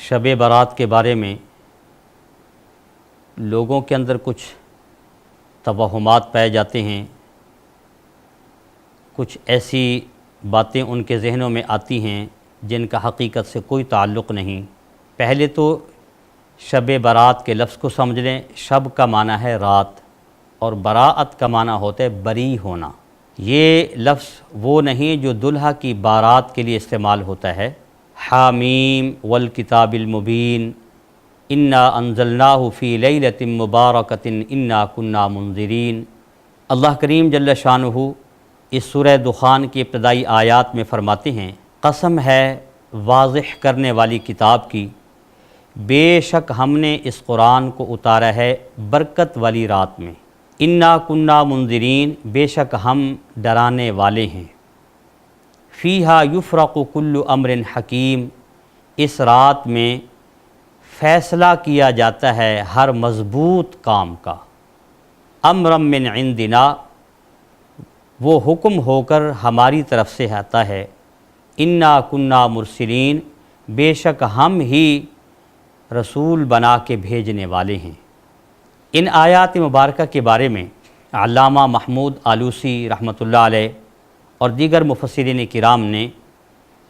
شب برات کے بارے میں لوگوں کے اندر کچھ توہمات پائے جاتے ہیں، کچھ ایسی باتیں ان کے ذہنوں میں آتی ہیں جن کا حقیقت سے کوئی تعلق نہیں۔ پہلے تو شب برات کے لفظ کو سمجھ لیں۔ شب کا معنی ہے رات اور براءت کا معنی ہوتا ہے بری ہونا۔ یہ لفظ وہ نہیں جو دلہا کی بارات کے لیے استعمال ہوتا ہے۔ حامیم والکتاب المبین انا انزلناہ فی لیلۃ مبارکۃ انا کنا منذرین۔ اللہ کریم جل شانہ اس سورہ دخان کی ابتدائی آیات میں فرماتے ہیں، قسم ہے واضح کرنے والی کتاب کی، بے شک ہم نے اس قرآن کو اتارا ہے برکت والی رات میں۔ انا کنا منذرین، بے شک ہم ڈرانے والے ہیں۔ فیہا یفرق کل امر حکیم، اس رات میں فیصلہ کیا جاتا ہے ہر مضبوط کام کا۔ امرا من عندنا، وہ حکم ہو کر ہماری طرف سے آتا ہے۔ انا کنا مرسلین، بے شک ہم ہی رسول بنا کے بھیجنے والے ہیں۔ ان آیات مبارکہ کے بارے میں علامہ محمود آلوسی رحمۃ اللہ علیہ اور دیگر مفسرین کرام نے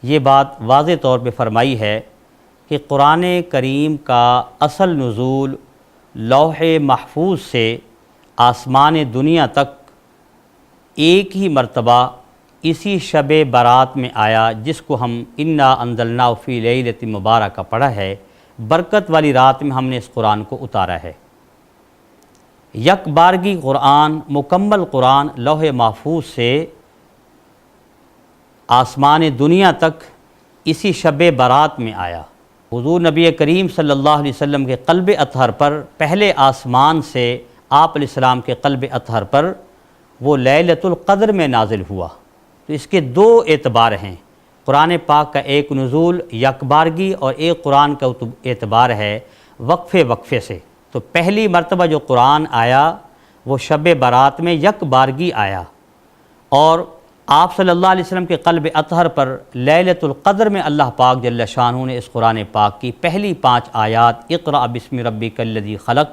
یہ بات واضح طور پہ فرمائی ہے کہ قرآن کریم کا اصل نزول لوح محفوظ سے آسمان دنیا تک ایک ہی مرتبہ اسی شب برات میں آیا، جس کو ہم انا انزلناہ فی لیلۃ مبارکہ پڑھا ہے۔ برکت والی رات میں ہم نے اس قرآن کو اتارا ہے۔ یک بارگی قرآن، مکمل قرآن لوح محفوظ سے آسمان دنیا تک اسی شب برات میں آیا۔ حضور نبی کریم صلی اللہ علیہ وسلم کے قلب اطہر پر، پہلے آسمان سے آپ علیہ السلام کے قلب اطہر پر وہ لیلۃ القدر میں نازل ہوا۔ تو اس کے دو اعتبار ہیں، قرآن پاک کا ایک نزول یکبارگی اور ایک قرآن کا اعتبار ہے وقفے وقفے سے۔ تو پہلی مرتبہ جو قرآن آیا وہ شب برات میں یکبارگی آیا، اور آپ صلی اللہ علیہ وسلم کے قلب اطہر پر لیلۃ القدر میں اللہ پاک جل شانہ نے اس قرآن پاک کی پہلی 5 آیات، اقرأ بسم ربک الذی خلق،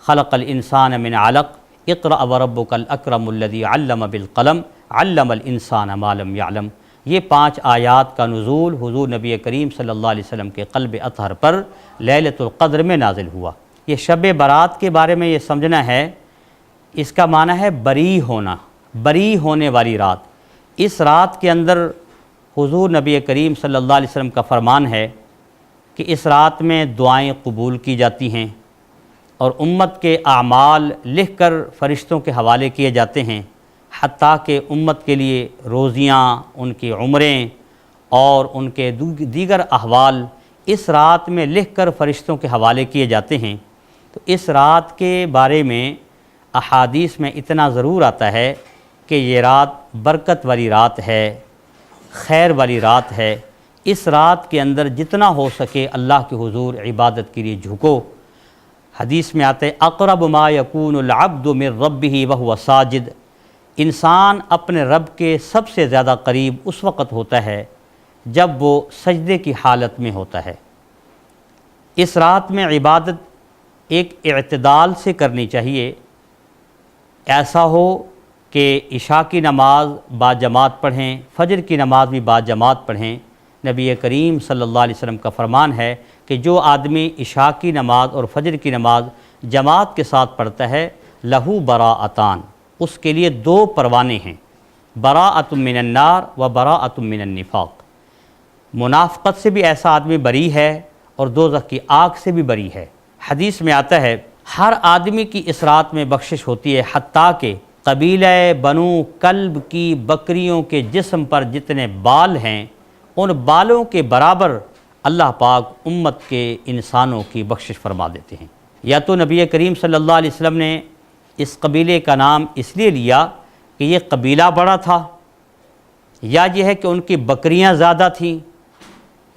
خلق الانسان من علق، اقرأ وربک الاکرم الذی علم بالقلم، علم الانسان ما لم یعلم، یہ 5 آیات کا نزول حضور نبی کریم صلی اللہ علیہ وسلم کے قلب اطہر پر لیلۃ القدر میں نازل ہوا۔ یہ شب برات کے بارے میں یہ سمجھنا ہے، اس کا معنی ہے بری ہونا، بری ہونے والی رات۔ اس رات کے اندر حضور نبی کریم صلی اللہ علیہ وسلم کا فرمان ہے کہ اس رات میں دعائیں قبول کی جاتی ہیں اور امت کے اعمال لکھ کر فرشتوں کے حوالے کیے جاتے ہیں، حتیٰ کہ امت کے لیے روزیاں، ان کی عمریں اور ان کے دیگر احوال اس رات میں لکھ کر فرشتوں کے حوالے کیے جاتے ہیں۔ تو اس رات کے بارے میں احادیث میں اتنا ضرور آتا ہے کہ یہ رات برکت والی رات ہے، خیر والی رات ہے۔ اس رات کے اندر جتنا ہو سکے اللہ کے حضور عبادت کے لیے جھکو۔ حدیث میں آتا ہے اقرب ما یکون العبد من ربہ وہو ساجد، انسان اپنے رب کے سب سے زیادہ قریب اس وقت ہوتا ہے جب وہ سجدے کی حالت میں ہوتا ہے۔ اس رات میں عبادت ایک اعتدال سے کرنی چاہیے، ایسا ہو کہ عشاء کی نماز با جماعت پڑھیں، فجر کی نماز بھی با جماعت پڑھیں۔ نبی کریم صلی اللہ علیہ وسلم کا فرمان ہے کہ جو آدمی عشاء کی نماز اور فجر کی نماز جماعت کے ساتھ پڑھتا ہے، لہو براءتان، اس کے لیے 2 پروانے ہیں، براءۃ من النار و براءۃ من النفاق۔ منافقت سے بھی ایسا آدمی بری ہے اور دوزخ کی آگ سے بھی بری ہے۔ حدیث میں آتا ہے ہر آدمی کی اس رات میں بخشش ہوتی ہے، حتیٰ کہ قبیلہ بنو کلب کی بکریوں کے جسم پر جتنے بال ہیں ان بالوں کے برابر اللہ پاک امت کے انسانوں کی بخشش فرما دیتے ہیں۔ یا تو نبی کریم صلی اللہ علیہ وسلم نے اس قبیلے کا نام اس لیے لیا کہ یہ قبیلہ بڑا تھا، یا یہ ہے کہ ان کی بکریاں زیادہ تھیں،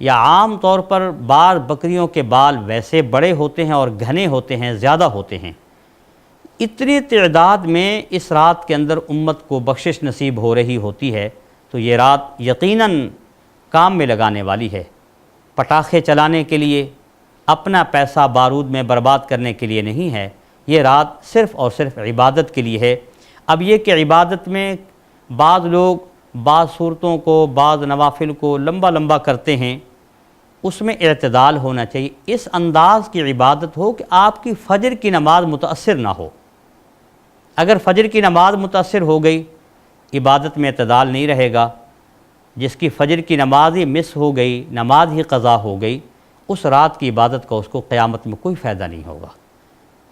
یا عام طور پر بعض بکریوں کے بال ویسے بڑے ہوتے ہیں اور گھنے ہوتے ہیں، زیادہ ہوتے ہیں۔ اتنی تعداد میں اس رات کے اندر امت کو بخشش نصیب ہو رہی ہوتی ہے، تو یہ رات یقیناً کام میں لگانے والی ہے۔ پٹاخے چلانے کے لیے، اپنا پیسہ بارود میں برباد کرنے کے لیے نہیں ہے، یہ رات صرف اور صرف عبادت کے لیے ہے۔ اب یہ کہ عبادت میں بعض لوگ بعض صورتوں کو، بعض نوافل کو لمبا لمبا کرتے ہیں، اس میں اعتدال ہونا چاہیے۔ اس انداز کی عبادت ہو کہ آپ کی فجر کی نماز متاثر نہ ہو۔ اگر فجر کی نماز متاثر ہو گئی، عبادت میں اعتدال نہیں رہے گا۔ جس کی فجر کی نماز ہی مس ہو گئی، نماز ہی قضا ہو گئی، اس رات کی عبادت کا اس کو قیامت میں کوئی فائدہ نہیں ہوگا۔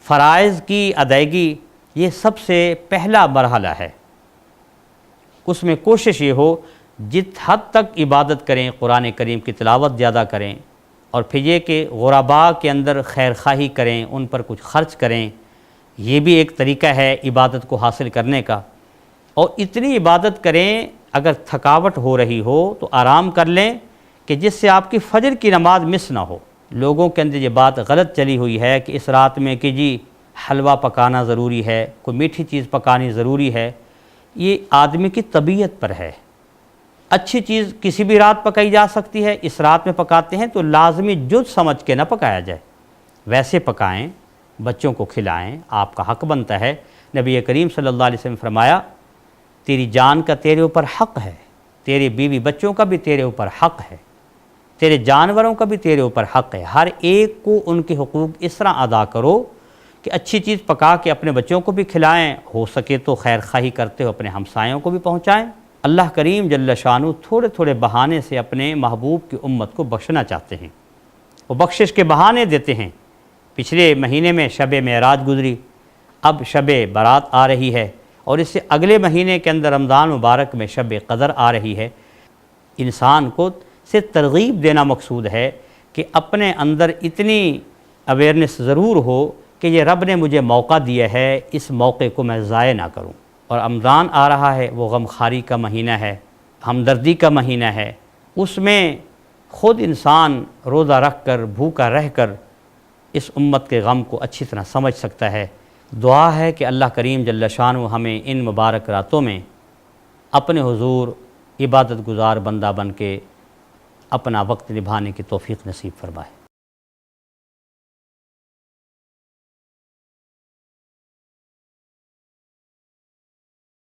فرائض کی ادائیگی یہ سب سے پہلا مرحلہ ہے۔ اس میں کوشش یہ ہو جت حد تک عبادت کریں، قرآن کریم کی تلاوت زیادہ کریں، اور پھر یہ کہ غرباء کے اندر خیر خواہی کریں، ان پر کچھ خرچ کریں، یہ بھی ایک طریقہ ہے عبادت کو حاصل کرنے کا۔ اور اتنی عبادت کریں، اگر تھکاوٹ ہو رہی ہو تو آرام کر لیں کہ جس سے آپ کی فجر کی نماز مس نہ ہو۔ لوگوں کے اندر یہ بات غلط چلی ہوئی ہے کہ اس رات میں کہ جی حلوہ پکانا ضروری ہے، کوئی میٹھی چیز پکانی ضروری ہے۔ یہ آدمی کی طبیعت پر ہے۔ اچھی چیز کسی بھی رات پکائی جا سکتی ہے، اس رات میں پکاتے ہیں تو لازمی جز سمجھ کے نہ پکایا جائے، ویسے پکائیں، بچوں کو کھلائیں، آپ کا حق بنتا ہے۔ نبی کریم صلی اللہ علیہ وسلم نے فرمایا، تیری جان کا تیرے اوپر حق ہے، تیرے بیوی بچوں کا بھی تیرے اوپر حق ہے، تیرے جانوروں کا بھی تیرے اوپر حق ہے۔ ہر ایک کو ان کے حقوق اس طرح ادا کرو کہ اچھی چیز پکا کے اپنے بچوں کو بھی کھلائیں، ہو سکے تو خیر خواہی کرتے ہو اپنے ہمسایوں کو بھی پہنچائیں۔ اللہ کریم جل شانہ تھوڑے تھوڑے بہانے سے اپنے محبوب کی امت کو بخشنا چاہتے ہیں، وہ بخشش کے بہانے دیتے ہیں۔ پچھلے مہینے میں شب معراج گزری، اب شب برات آ رہی ہے، اور اس سے اگلے مہینے کے اندر رمضان مبارک میں شب قدر آ رہی ہے۔ انسان کو سے ترغیب دینا مقصود ہے کہ اپنے اندر اتنی اویئرنس ضرور ہو کہ یہ رب نے مجھے موقع دیا ہے، اس موقع کو میں ضائع نہ کروں۔ اور رمضان آ رہا ہے، وہ غمخواری کا مہینہ ہے، ہمدردی کا مہینہ ہے۔ اس میں خود انسان روزہ رکھ کر، بھوکا رہ کر اس امت کے غم کو اچھی طرح سمجھ سکتا ہے۔ دعا ہے کہ اللہ کریم جل شانہ ہمیں ان مبارک راتوں میں اپنے حضور عبادت گزار بندہ بن کے اپنا وقت نبھانے کی توفیق نصیب فرمائے۔